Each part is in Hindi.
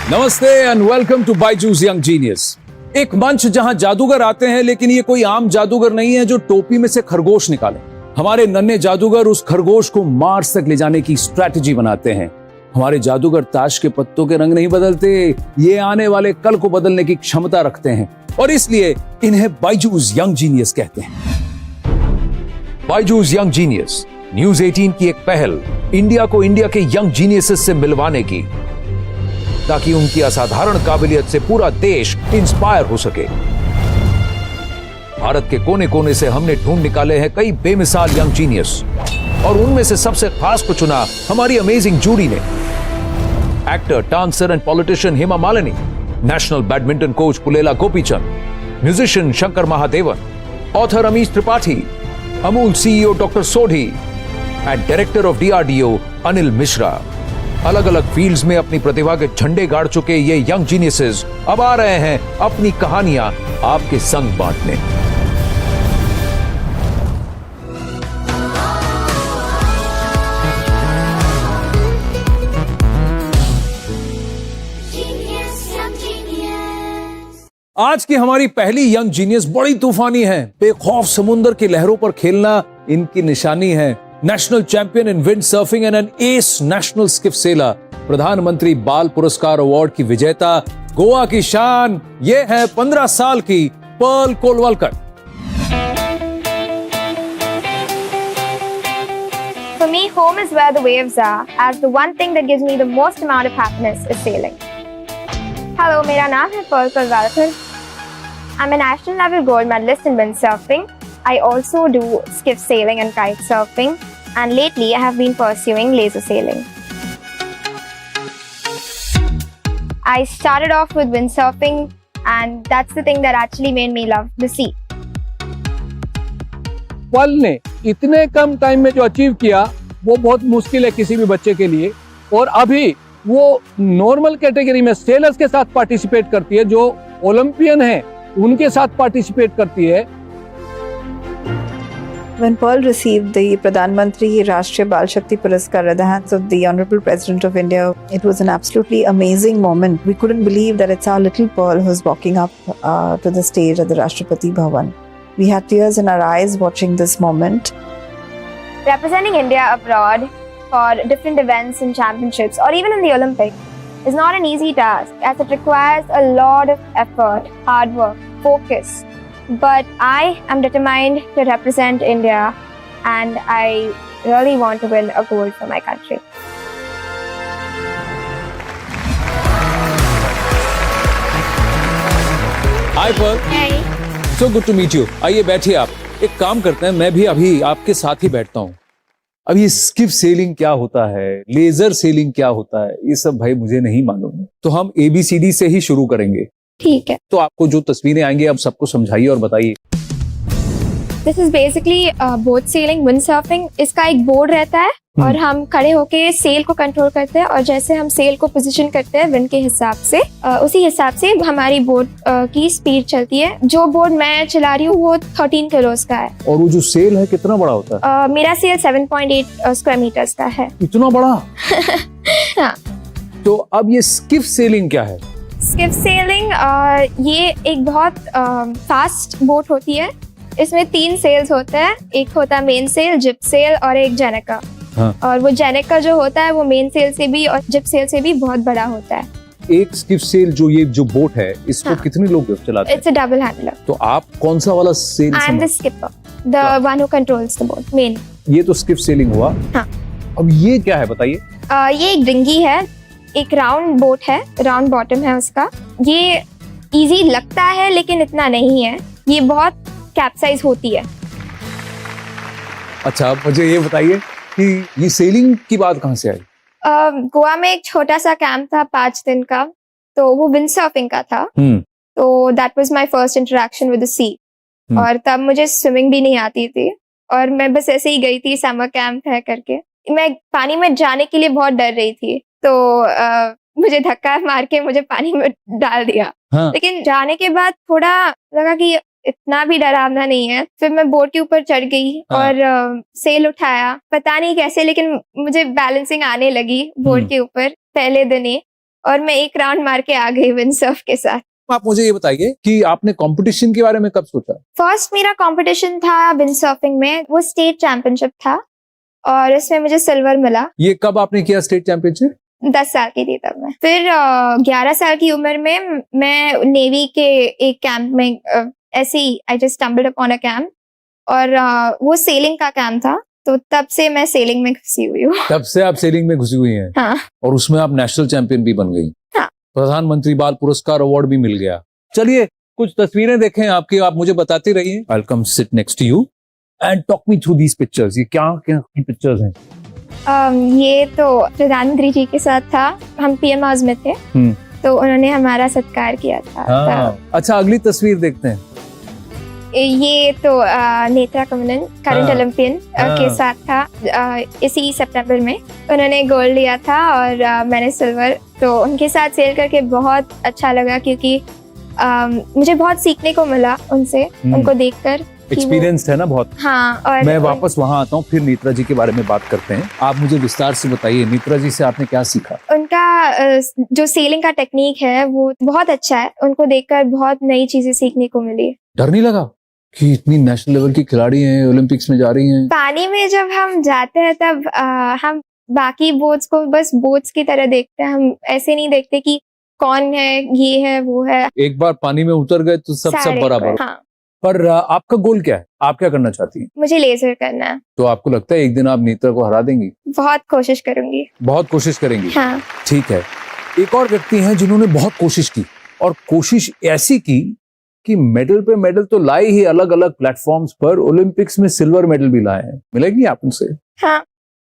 नमस्ते and welcome to Byju's young genius. एक मंच जहां जादूगर आते हैं, लेकिन ये कोई आम जादूगर नहीं है जो टोपी में से खरगोश निकाले। हमारे नन्हे जादूगर उस खरगोश को मार्स तक ले जाने की स्ट्रैटेजी बनाते हैं। हमारे जादूगर ताश के पत्तों के रंग नहीं बदलते, ये आने वाले कल को बदलने की क्षमता रखते हैं और इसलिए इन्हें बायजूस यंग जीनियस कहते हैं। बायजूस यंग जीनियस न्यूज 18 की एक पहल इंडिया को इंडिया के यंग जीनियसेस से मिलवाने की, ताकि उनकी असाधारण काबिलियत से पूरा देश इंस्पायर हो सके। भारत के कोने कोने से हमने ढूंढ निकाले हैं कई बेमिसाल यंग जीनियस और उनमें से सबसे खास को चुना हमारी अमेजिंग जूरी ने। Actor, dancer and politician Hema Malini, national badminton coach Pullela Gopichand, musician Shankar Mahadevan, author Amish Tripathi, Amul CEO doctor Sodhi and director of DRDO Anil Mishra. अलग अलग फील्ड्स में अपनी प्रतिभा के झंडे गाड़ चुके ये यंग जीनियसेस अब आ रहे हैं अपनी कहानियां आपके संग बांटने। आज की हमारी पहली यंग जीनियस बड़ी तूफानी है। बेखौफ समुद्र की लहरों पर खेलना इनकी निशानी है। National champion in windsurfing and N S national skiff sailor, प्रधानमंत्री बाल पुरस्कार अवार्ड की विजेता, गोवा की शान, ये है 15 साल की Perl कोलवलकर। For me, home is where the waves are, as the one thing that gives me the most amount of happiness is sailing. Hello, मेरा नाम है Perl कोलवलकर. I'm a national level gold medalist in windsurfing. I also do skiff sailing and kite surfing, and lately I have been pursuing laser sailing. I started off with windsurfing, and that's the thing that actually made me love the sea. Pearl ने इतने कम टाइम में जो अचीव किया वो बहुत मुश्किल है किसी भी बच्चे के लिए, और अभी वो नॉर्मल कैटेगरी में सेलर्स के साथ पार्टिसिपेट करती है, जो ओलंपियन है उनके साथ पार्टिसिपेट करती है। When Pearl received the Pradhan Mantri Rashtriya Bal Shakti Puraskar at the hands of the Honorable President of India, it was an absolutely amazing moment. We couldn't believe that it's our little Pearl who's walking up to the stage at the Rashtrapati Bhavan. We had tears in our eyes watching this moment. Representing India abroad for different events and championships, or even in the Olympics, is not an easy task, as it requires a lot of effort, hard work, focus. But I am determined to represent India, and I really want to win a gold for my country. Hi Pearl. Hey. So good to meet you. आइए बैठिए आप। एक काम करते हैं, मैं भी अभी आपके साथ ही बैठता हूँ। अब ये स्किफ सेलिंग क्या होता है, लेजर सेलिंग क्या होता है, ये सब भाई मुझे नहीं मालूम है। तो हम ABCD से ही शुरू करेंगे। ठीक है। तो आपको जो तस्वीरें आएंगी आप सबको समझाइए और बताइए। This is basically boat sailing, windsurfing. इसका एक बोर्ड रहता है और हम खड़े होके सेल को कंट्रोल करते हैं, और जैसे हम सेल को पोजीशन करते हैं विंड के हिसाब से, उसी हिसाब से हमारी बोट की स्पीड चलती है। जो बोर्ड मैं चला रही हूँ वो 13 किलोस का है। और वो जो सेल है कितना बड़ा होता है? मेरा सेल 7.8 स्क्वायर मीटर्स का है। इतना बड़ा? हाँ। तो अब ये स्किफ सेलिंग क्या है? स्किफ सेलिंग ये एक बहुत फास्ट बोट होती है। इसमें 3 सेल्स होते हैं, एक होता है मेन सेल, जिप सेल और एक जेनेका। हाँ। और वो जेनेका जो होता है वो मेन सेल से भी और जिप सेल से भी बहुत बड़ा होता है। एक स्किफ सेल जो बोट है, इसको हाँ। कितने लोग चलाते हैं? It's a double handler. तो आप कौन सा वाला sail? I am the skipper, the one who controls the boat main. ये तो स्किफ सेलिंग हुआ। हाँ। अब ये क्या है बताइए? ये एक डिंगी है, एक राउंड बोट है, राउंड बॉटम है उसका। ये इजी लगता है लेकिन इतना नहीं है, ये बहुत कैप्साइज होती है। अच्छा, मुझे ये बताइए कि ये सेलिंग की बात कहाँ से आई? गोवा में एक छोटा सा कैंप था 5 दिन का, तो वो विंड सर्फिंग का था। तो that was my first interaction with the sea, और तब मुझे स्विमिंग भी नहीं आती थी, और मैं बस ऐसे ही गई थी, समर कैंप है करके। मैं पानी में जाने के लिए बहुत डर रही थी, तो मुझे धक्का मार के मुझे पानी में डाल दिया। हाँ। लेकिन जाने के बाद थोड़ा लगा कि इतना भी डरावना नहीं है। फिर मैं बोट के ऊपर चढ़ गई और सेल उठाया, पता नहीं कैसे, लेकिन मुझे बैलेंसिंग आने लगी बोट के ऊपर पहले दिन ही। और मैं एक राउंड मार के आ गई विंडसर्फ के साथ। आप मुझे ये बताइए कि आपने कंपटीशन के बारे में कब सोचा? फर्स्ट मेरा कंपटीशन था विंडसर्फिंग में, वो स्टेट चैंपियनशिप था और इसमें मुझे सिल्वर मिला। ये कब आपने किया स्टेट चैंपियनशिप? 10 साल की थी तब मैं। फिर 11 साल की उम्र में मैं नेवी के एक कैंप में ऐसे ही I just stumbled upon a camp और वो सेलिंग का कैंप था, तो तब से मैं सेलिंग में घुसी हुई हूँ। तब से आप सेलिंग में घुसी हुई हैं। हाँ। और उसमें आप नेशनल चैंपियन भी बन गई। हाँ। प्रधानमंत्री बाल पुरस्कार अवार्ड भी मिल गया। चलिए कुछ तस्वीरें देखें आपकी, आप मुझे बताती रहिए। I will come sit next to you and talk me through these pictures. ये क्या क्या की पिक्चर्स हैं? ये तो प्रधानमंत्री जी के साथ था, हम पीएम हाउस में थे, तो उन्होंने हमारा सत्कार किया था। हाँ। अच्छा, अगली तस्वीर देखते हैं। ये तो नेत्रा कमलन करंट हाँ। ओलंपियन हाँ। के साथ था। इसी सितंबर में उन्होंने गोल्ड लिया था और मैंने सिल्वर। तो उनके साथ सेल करके बहुत अच्छा लगा क्योंकि मुझे बहुत सीखने को मिला उनसे, उनको देखकर। एक्सपीरियंस है ना बहुत। हाँ। और मैं वापस वहां आता हूँ, फिर नेत्रा जी के बारे में बात करते हैं। आप मुझे विस्तार से बताइए, नेत्रा जी से आपने क्या सीखा? उनका जो सेलिंग का टेक्निक है वो बहुत अच्छा है। उनको देखकर बहुत नई चीजें सीखने को मिली। डर नहीं लगा कि इतनी नेशनल लेवल की खिलाड़ी हैं, ओलंपिक्स में जा रही हैं? पानी में जब हम जाते हैं तब हम बाकी बोट्स को बस बोट्स की तरह देखते हैं, हम ऐसे नहीं देखते कि कौन है, ये है, वो है। एक बार पानी में उतर गए तो सब सारे बराबर। हाँ। पर आपका गोल क्या है? आप क्या करना चाहती हैं? मुझे लेजर करना है। तो आपको लगता है एक दिन आप नेत्रा को हरा देंगी? बहुत कोशिश करूंगी। बहुत कोशिश करेंगी। हाँ। ठीक है। एक और व्यक्ति हैं जिन्होंने बहुत कोशिश की, और कोशिश ऐसी की कि मेडल पे मेडल तो लाए ही, अलग अलग प्लेटफॉर्म्स पर ओलंपिक्स में सिल्वर मेडल भी लाए हैं। मिलेगी आप उनसे? हाँ।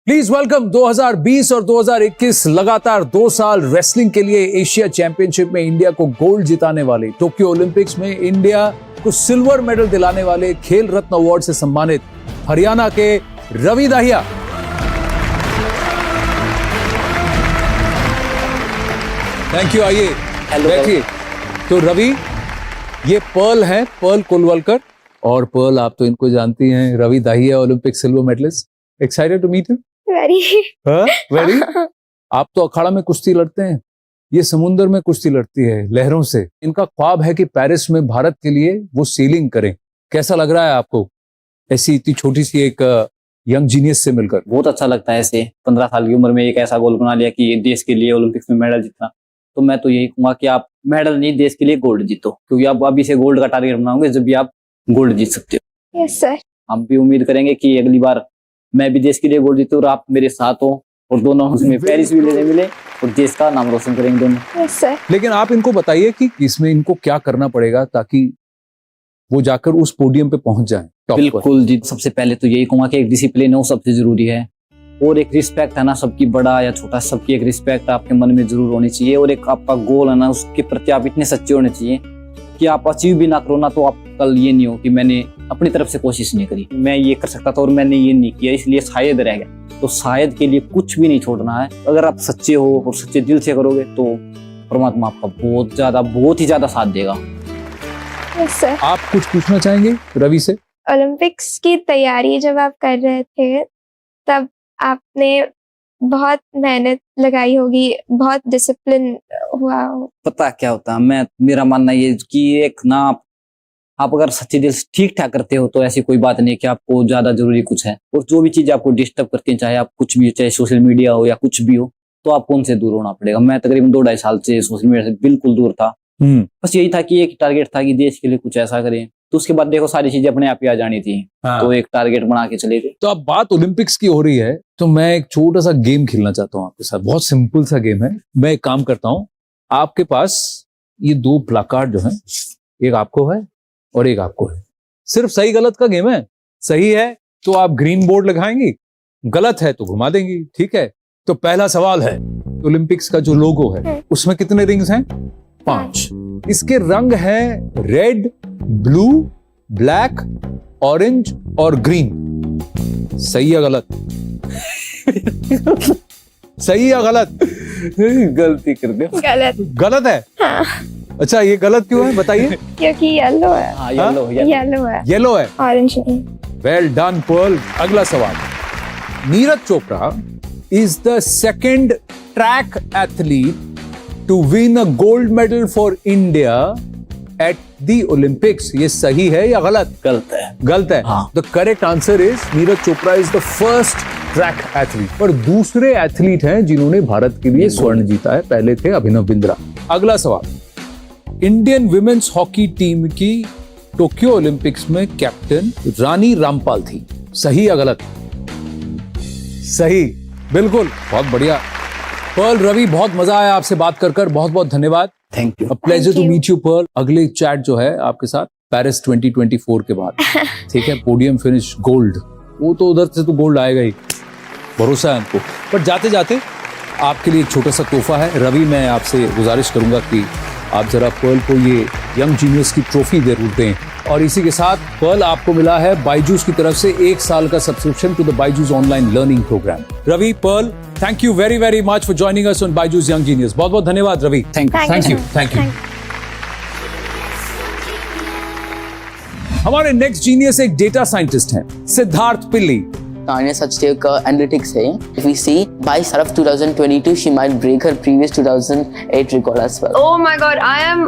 प्लीज वेलकम 2020 और 2021 लगातार 2 साल रेसलिंग के लिए एशिया चैंपियनशिप में इंडिया को गोल्ड जिताने वाले, टोक्यो ओलंपिक्स में इंडिया को सिल्वर मेडल दिलाने वाले, खेल रत्न अवार्ड से सम्मानित हरियाणा के रवि दाहिया। Thank you. आइए बैठिए। तो रवि, ये पर्ल है, पर्ल कोलवलकर। और पर्ल, आप तो इनको जानती हैं, Ravi Dahiya Olympic silver medalist. Excited to meet you? Very. Very. आप तो अखाड़ा में कुश्ती लड़ते हैं, ये समुद्र में कुश्ती लड़ती है लहरों से। इनका ख्वाब है कि पेरिस में भारत के लिए वो सेलिंग करें। कैसा लग रहा है आपको ऐसी इतनी छोटी सी एक यंग जीनियस से मिलकर? बहुत अच्छा लगता है। ऐसे 15 साल की उम्र में एक ऐसा गोल बना लिया कि देश के लिए ओलंपिक्स में मेडल जीतना। तो मैं तो यही कहूंगा कि आप मेडल नहीं, देश के लिए गोल्ड जीतो, क्योंकि आप अभी से गोल्ड का टारगेट बनाओगे जब भी आप गोल्ड जीत सकते हो। Yes sir. हम भी उम्मीद करेंगे कि अगली बार मैं भी देश के लिए गोल्ड जीतूं और आप मेरे साथ हो, और दोनों उसमें पेरिस भी लेने मिले और देश का नाम रोशन करेंगे दोनों। Yes sir. लेकिन आप इनको बताइए कि इसमें इनको क्या करना पड़ेगा ताकि वो जाकर उस पोडियम पे पहुंच जाए। बिल्कुल जी, सबसे पहले तो यही कहूंगा कि एक डिसिप्लिन है, वो सबसे जरूरी है। और एक रिस्पेक्ट है ना, सबकी बड़ा या छोटा, सबकी एक रिस्पेक्ट आपके मन में जरूर होनी चाहिए। और एक आपका गोल है ना, उसके प्रति आप इतने सच्चे होने चाहिए कि आप अचीव भी ना करो ना तो आप कल ये नहीं हो कि मैंने अपनी तरफ से कोशिश नहीं करी, मैं ये कर सकता था और मैंने ये नहीं किया, इसलिए शायद रह गया। तो शायद के लिए कुछ भी नहीं छोड़ना है। अगर आप सच्चे हो और सच्चे दिल से करोगे तो परमात्मा आपका बहुत ही ज्यादा साथ देगा। Yes sir. आप कुछ पूछना चाहेंगे रवि से? ओलंपिक्स की तैयारी जब आप कर रहे थे तब आपने बहुत मेहनत लगाई होगी, बहुत डिसिप्लिन हुआ हो। पता क्या होता है, मेरा मानना ये कि एक ना आप अगर सच्चे दिल से ठीक ठाक करते हो तो ऐसी कोई बात नहीं कि आपको ज्यादा जरूरी कुछ है। और जो भी चीज आपको डिस्टर्ब करती है, चाहे आप कुछ भी, चाहे सोशल मीडिया हो या कुछ भी हो, तो आपको उनसे दूर होना पड़ेगा। मैं तकरीबन 2-2.5 साल से सोशल मीडिया से बिल्कुल दूर था। बस यही था कि एक टारगेट था कि देश के लिए कुछ ऐसा करें। तो उसके बाद देखो सारी चीजें अपने आप ही आ जानी थी। हाँ। तो एक टारगेट बना के चले गए। तो अब बात ओलंपिक्स की हो रही है तो मैं एक छोटा सा गेम खेलना चाहता हूँ आपके साथ। बहुत सिंपल सा गेम है। मैं एक काम करता हूँ, आपके पास ये 2 प्लाकार्ड जो है, एक आपको है और एक आपको है। सिर्फ सही गलत का गेम है। सही है तो आप ग्रीन बोर्ड लगाएंगी, गलत है तो घुमा देंगी। ठीक है? तो पहला सवाल है, ओलंपिक्स का जो लोगो है उसमें कितने रिंग्स हैं? 5। इसके रंग हैं रेड, ब्लू, ब्लैक, ऑरेंज और ग्रीन। सही या गलत? सही या गलत? गलती कर दे। गलत। गलत है? हाँ। अच्छा, ये गलत क्यों है बताइए? क्योंकि येलो है। हाँ, येलो है। येलो है। ऑरेंज नहीं। Well done Pearl. अगला सवाल, Neeraj Chopra is the second track athlete to win a gold medal for India at the Olympics. ये सही है या गलत? गलत है। गलत है। हाँ। The correct answer is Neeraj Chopra is the first track athlete. पर दूसरे एथलीट हैं जिन्होंने भारत के लिए स्वर्ण जीता है। पहले थे अभिनव बिंद्रा। अगला सवाल, इंडियन विमेन्स हॉकी टीम की टोक्यो ओलंपिक्स में कैप्टन रानी रामपाल थी। सही या गलत? सही, बिल्कुल, बहुत बढ़िया। पर्ल, रवि, बहुत मजा आया आपसे बात कर। बहुत बहुत धन्यवाद। Thank you. Pleasure to you. Meet you Pearl. अगले चैट जो है आपके साथ पेरिस 2024 के बाद, ठीक है, पोडियम फिनिश गोल्ड, वो तो उधर से तो गोल्ड आएगा ही, भरोसा है हमको। पर जाते जाते आपके लिए एक छोटा सा तोहफा है। रवि, मैं आपसे गुजारिश करूंगा कि आप जरा पर्ल को ये यंग जीनियस की ट्रॉफी जरूर दें। और इसी के साथ पर्ल, आपको मिला है बायजूस की तरफ से 1 साल का subscription to the Byju's online learning programme. Ravi, Pearl, thank you very very much for joining us on Byju's young genius. बहुत बहुत धन्यवाद Ravi. Thank you. Thank you. Thank you. हमारे नेक्स्ट जीनियस एक डेटा साइंटिस्ट हैं, सिद्धार्थ पिल्ली। Tanya Sachdev का analytics है. If we see by start of 2022, she might break her previous 2008 record as well. Oh my god, I am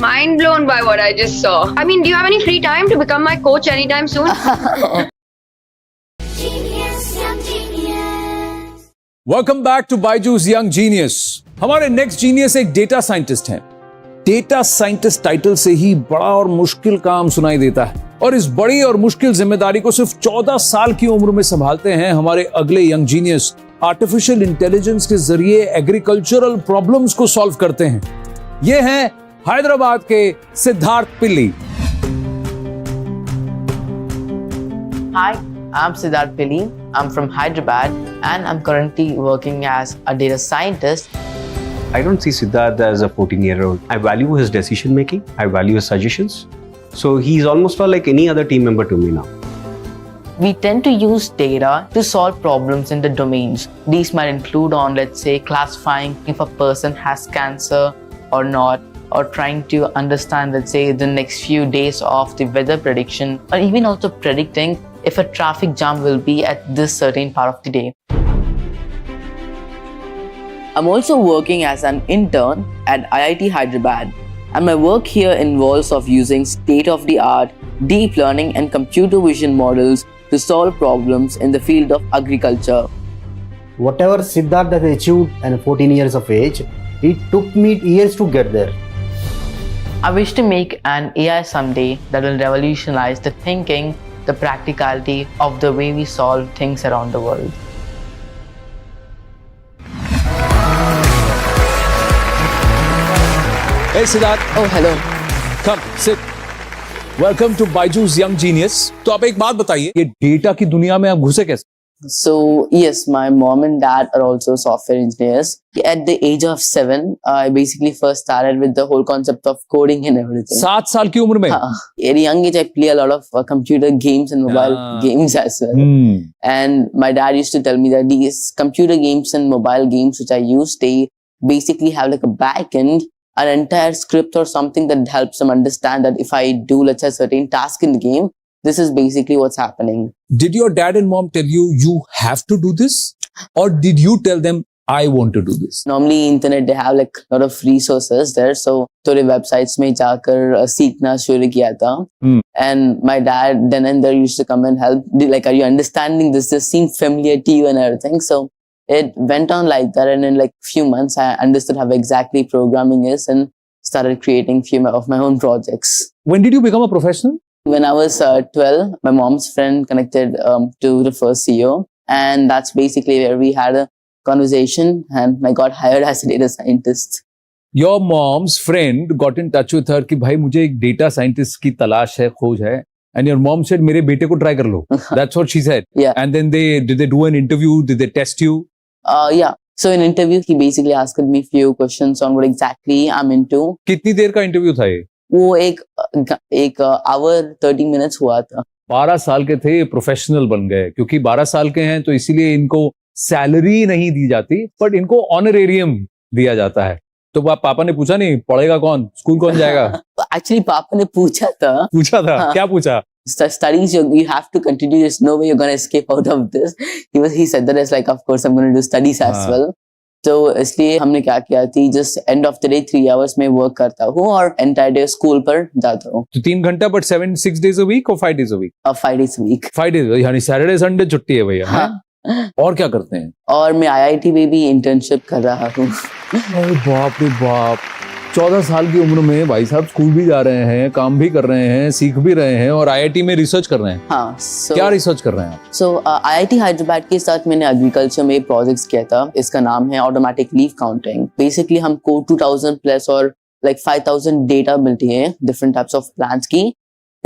mind blown by what I just saw. I mean, do you have any free time to become my coach anytime soon? Welcome back to Byju's young genius. हमारे नेक्स्ट जीनियस एक डेटा साइंटिस्ट हैं। डेटा साइंटिस्ट टाइटल से ही बड़ा और मुश्किल काम सुनाई देता है, और इस बड़ी और मुश्किल जिम्मेदारी को सिर्फ 14 साल की उम्र में संभालते हैं हमारे अगले यंग जीनियस। आर्टिफिशियल इंटेलिजेंस के जरिए एग्रीकल्चरल प्रॉब्लम्स को सॉल्व करते हैं। ये हैं हैदराबाद के सिद्धार्थ पिल्ली। Hi, I'm Siddharth Pili. I'm from Hyderabad and I'm currently working as a data scientist. I don't see Siddharth as a 14-year-old. I value his decision making. I value his suggestions. So he's almost like any other team member to me now. We tend to use data to solve problems in the domains. These might include on, let's say, classifying if a person has cancer or not, or trying to understand, let's say, the next few days of the weather prediction, or even also predicting if a traffic jam will be at this certain part of the day. I'm also working as an intern at IIT Hyderabad, and my work here involves of using state-of-the-art deep learning and computer vision models to solve problems in the field of agriculture. Whatever Siddharth has achieved at 14 years of age, it took me years to get there. I wish to make an AI someday that will revolutionize the thinking, the practicality of the way we solve things around the world. Hey Siddharth, Oh, hello. Come sit. Welcome to Byju's young genius. तो आप एक बात बताइए, ये डेटा की दुनिया में आप घुसे कैसे? So, yes, my mom and dad are also software engineers. At the age of 7, I basically first started with the whole concept of coding and everything. 7 साल की उम्र में? At a young age, I play a lot of computer games and mobile games as well. And my dad used to tell me that these computer games and mobile games which I use, they basically have like a back end, an entire script or something that helps them understand that if I do, let's say, a certain task in the game, this is basically what's happening. Did your dad and mom tell you you have to do this, or did you tell them I want to do this? Normally, internet they have like a lot of resources there, so थोड़े websites में जाकर सीखना शुरू किया था. And my dad then and there used to come and help. Like, are you understanding this? This seemed familiar to you and everything. So it went on like that, and in like few months, I understood how exactly programming is and started creating few of my own projects. When did you become a professional? When I was 12, my mom's friend connected to the first CEO, and that's basically where we had a conversation, and I got hired as a data scientist. Your mom's friend got in touch with her कि भाई मुझे एक data scientist की तलाश है, खोज है, and your mom said मेरे बेटे को try कर लो. That's what she said. Yeah. And then did they do an interview? Did they test you? Yeah. So in interview, he basically asked me few questions on what exactly I'm into. कितनी देर का इंटरव्यू था ये? वो एक hour 30 minutes हुआ था. 12 साल के थे, प्रोफेशनल बन गए। क्योंकि 12 साल के हैं तो इसीलिए इनको सैलरी नहीं दी जाती, बट इनको ऑनरेरियम दिया जाता है। तो पापा ने पूछा नहीं पढ़ेगा कौन, स्कूल कौन जाएगा? Actually, पापा ने पूछा था। हाँ। क्या पूछा? Studies, you have to continue. There's no way you're gonna escape out of this. He said that as like, of course, I'm gonna do studies as well. तो इसलिए हमने क्या किया थी, just end of the day 3 hours में वर्क करता हूँ और एंटायर डे स्कूल पर जाता हूँ। तो 3 घंटा बट 6 days a week और 5 days a week? 5 days a week। 5 days यानी सैटरडे संडे छुट्टी है भैया। हाँ। और क्या करते हैं? और मैं IIT में भी इंटर्नशिप कर रहा हूँ। अरे बाप रे बाप, 14 साल की उम्र में भाई साहब स्कूल भी जा रहे हैं, काम भी कर रहे हैं, सीख भी रहे हैं और IIT में रिसर्च कर रहे हैं। हाँ, क्या रिसर्च कर रहे हैं आप? सो IIT हैदराबाद के साथ मैंने एग्रीकल्चर में प्रोजेक्ट्स किया था। इसका नाम है ऑटोमेटिक लीफ काउंटिंग। बेसिकली हमको 2000 प्लस और लाइक 5000 डेटा मिलती है डिफरेंट टाइप्स ऑफ प्लांट्स की।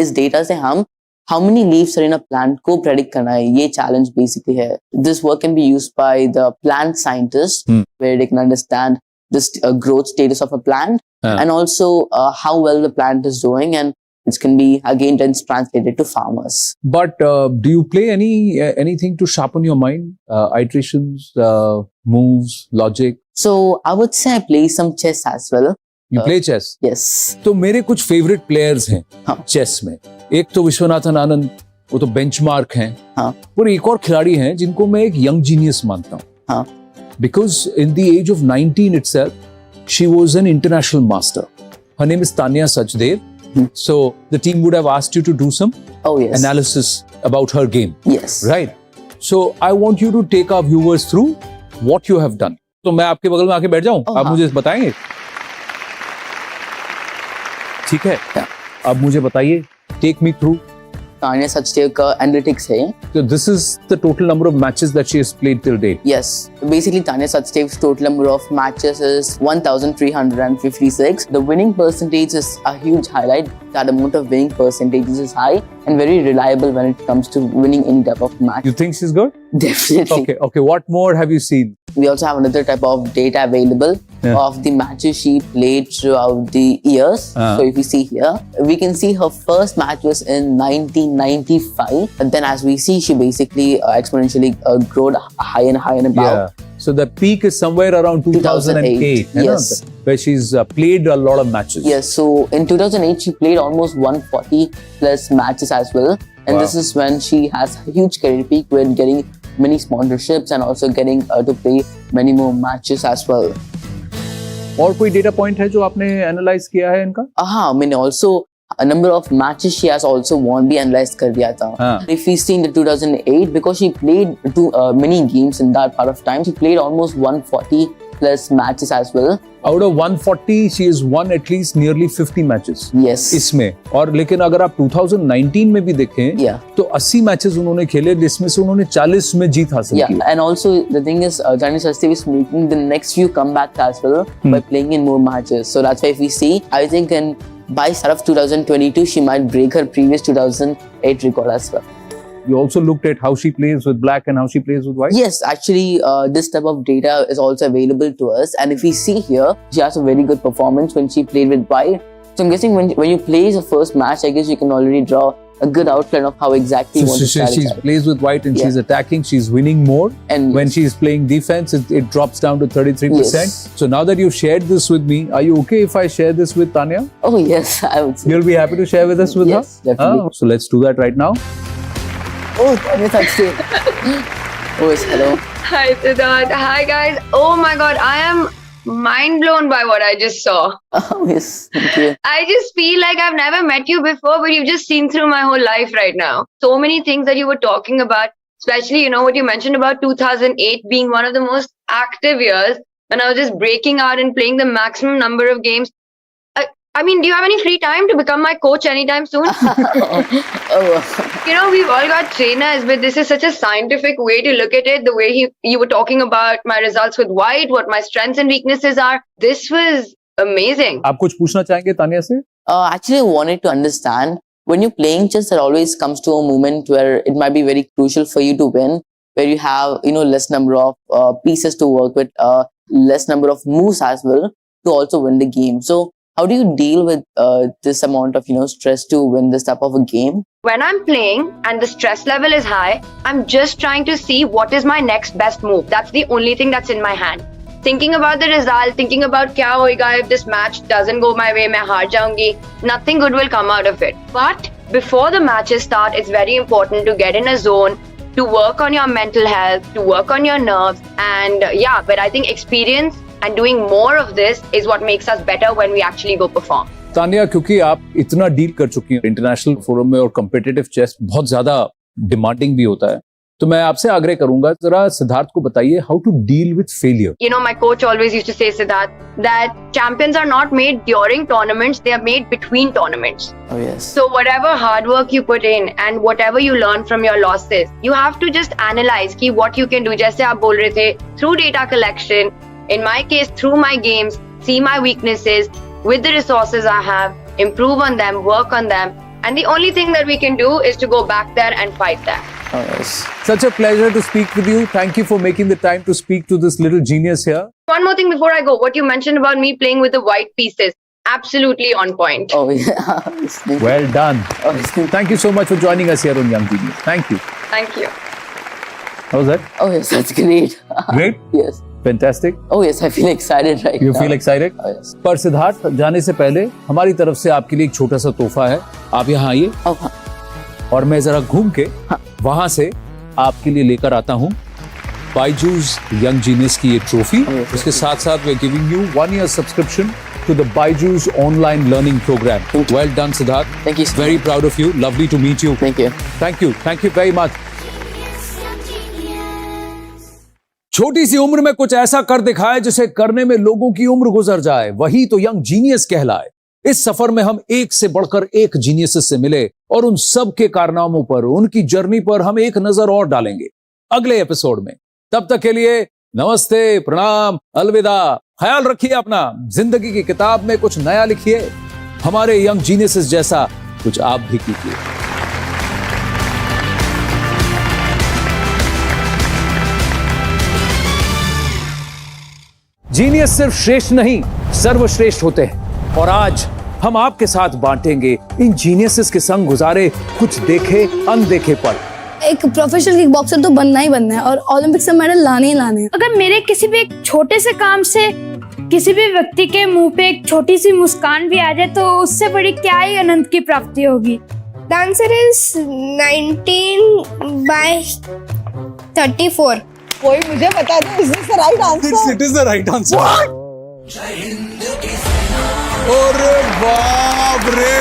इस डेटा से हम how many leaves are in a plant को प्रेडिक्ट करना है, ये चैलेंज बेसिकली है। This work can be used by the plant scientist where they can understand this growth status of a plant and also how well the plant is doing, and it can be again then translated to farmers. But do you play anything to sharpen your mind? Iterations, moves, logic? So I would say I play some chess as well. You play chess? Yes. तो मेरे कुछ फेवरेट प्लेयर्स हैं चेस में। एक तो विश्वनाथन आनंद, वो तो बेंचमार्क हैं। हाँ। और एक और खिलाड़ी हैं जिनको मैं एक यंग जीनियस मानता हूँ। हाँ। Because in the age of 19 itself, she was an international master. Her name is Tanya Sachdev. So the team would have asked you to do some analysis about her game. Yes. Right. So I want you to take our viewers through what you have done. तो मैं आपके बगल में आके बैठ जाऊं, आप मुझे बताएंगे? ठीक है। अब मुझे बताइए, take me through. Tanya Sachdev का एनालिटिक्स है। So this is the total number of matches that she has played till date. Yes. Basically, Tanya Sachdev's total number of matches is 1,356. The winning percentage is a huge highlight. That amount of winning percentage is high and very reliable when it comes to winning any type of match. You think she's good? Definitely. Okay. What more have you seen? We also have another type of data available of the matches she played throughout the years. So if you see here, we can see her first match was in 1995. And then as we see, she basically exponentially grew higher and higher and above. Yeah. So the peak is somewhere around 2008. Yes. Where she's played a lot of matches. Yes. So in 2008, she played almost 140 plus matches as well. And this is when she has a huge career peak when getting many sponsorships and also getting to play many more matches as well. और कोई डेटा पॉइंट है जो आपने एनालाइज किया है इनका? हाँ, मैंने also a number of matches she has also won भी analyze कर दिया था. If we see in the 2008, because she played many games in that part of time, she played almost 140 plus matches as well. Out of 140, she has won at least nearly 50 matches. Yes. इसमें और लेकिन अगर आप 2019 में भी देखें तो 80 मैचेस उन्होंने खेले, जिसमें से उन्होंने 40 में जीत हासिल की. And also the thing is, Tanya Sachdev is making the next few comebacks as well by playing in more matches. So that's why if we see, I think by start of 2022, she might break her previous 2008 record as well. You also looked at how she plays with black and how she plays with white? Yes, actually, this type of data is also available to us. And if we see here, she has a very good performance when she played with white. So I'm guessing when you play the first match, I guess you can already draw a good outline of how exactly you want to strategize. She plays with white and she's attacking, she's winning more. And when she's playing defense, it drops down to 33%. Yes. So now that you've shared this with me, are you okay if I share this with Tanya? Oh, yes, I would say. You'll be happy to share with us with her? Yes, definitely. So let's do that right now. Oh, Tanya Sachdev. Oh, yes, hello. Hi, Siddharth. Hi, guys. Oh my God, I am mind blown by what I just saw. Oh, yes, thank you. I just feel like I've never met you before, but you've just seen through my whole life right now. So many things that you were talking about, especially, you know, what you mentioned about 2008 being one of the most active years when I was just breaking out and playing the maximum number of games. I mean, do you have any free time to become my coach anytime soon? You know, we've all got trainers, but this is such a scientific way to look at it. The way you were talking about my results with white, what my strengths and weaknesses are. This was amazing. आप कुछ पूछना चाहेंगे तानिया से? Actually, I wanted to understand, when you're playing chess, there always comes to a moment where it might be very crucial for you to win, where you have, you know, less number of pieces to work with, less number of moves as well to also win the game. So how do you deal with this amount of, you know, stress to win this type of a game? When I'm playing and the stress level is high, I'm just trying to see what is my next best move. That's the only thing that's in my hand. Thinking about the result, thinking about kya hoega if this match doesn't go my way, main haar jaungi. Nothing good will come out of it. But before the matches start, it's very important to get in a zone, to work on your mental health, to work on your nerves. And yeah, but I think experience and doing more of this is what makes us better when we actually go perform. Tania, क्योंकि आप इतना डील कर चुकी हैं इंटरनेशनल फोरम में और कॉम्पिटिटिव चेस बहुत ज्यादा डिमांडिंग भी होता है, तो मैं आपसे आग्रह करूंगा, जरा सिद्धार्थ को बताइए how to deal with failure. You know, my coach always used to say, Siddharth, that champions are not made during tournaments, they are made between tournaments. Oh yes. So whatever hard work you put in and whatever you learn from your losses, you have to just analyze ki what you can do. जैसे आप बोल रहे थे, through data collection, in my case, through my games, see my weaknesses, with the resources I have, improve on them, work on them. And the only thing that we can do is to go back there and fight that. Oh yes. Such a pleasure to speak with you. Thank you for making the time to speak to this little genius here. One more thing before I go, what you mentioned about me playing with the white pieces, absolutely on point. Oh yeah. Well done. Oh, yes. Thank you so much for joining us here on Young Genius. Thank you. Thank you. How was that? Oh yes, that's great. Great? Yes. Fantastic. Oh yes, I feel excited right You now. feel excited? Oh yes. पर सिद्धार्थ, जाने से पहले हमारी तरफ से आपके लिए एक छोटा सा तोहफा है. आप यहाँ आइए Oh, हाँ. और मैं जरा घूम के वहां से आपके लिए लेकर आता हूँ बायजूस यंग जीनियस की ये ट्रॉफी. उसके साथ साथ we are giving you 1 year subscription to the Byju's online learning program. Well done, Siddharth. Thank you so Very proud of you. Lovely to meet you. Thank you. Thank you. Thank you very much. छोटी सी उम्र में कुछ ऐसा कर दिखाए जिसे करने में लोगों की उम्र गुजर जाए, वही तो यंग जीनियस कहलाए. इस सफर में हम एक से बढ़कर एक जीनियस से मिले और उन सब के कारनामों पर, उनकी जर्नी पर हम एक नजर और डालेंगे अगले एपिसोड में. तब तक के लिए नमस्ते, प्रणाम, अलविदा. ख्याल रखिए अपना. जिंदगी की किताब में कुछ नया लिखिए. हमारे यंग जीनियस जैसा कुछ आप भी कीजिए. जीनियस सिर्फ श्रेष्ठ नहीं, सर्वश्रेष्ठ होते हैं. और आज हम आपके साथ बांटेंगे इन जीनियसेस के संग गुजारे कुछ देखे अनदेखे पल. एक प्रोफेशनल किक बॉक्सर तो बनना ही बनना है और ओलंपिक से मेडल लाने ही लाने हैं. अगर मेरे किसी भी एक छोटे से काम से किसी भी व्यक्ति के मुंह पे एक छोटी सी मुस्कान भी आ जाए तो उससे बड़ी क्या ही अनंत की प्राप्ति होगी. The answer is 19/34. कोई मुझे बता दो, is this the right answer? It is the right answer. अरे बाप रे.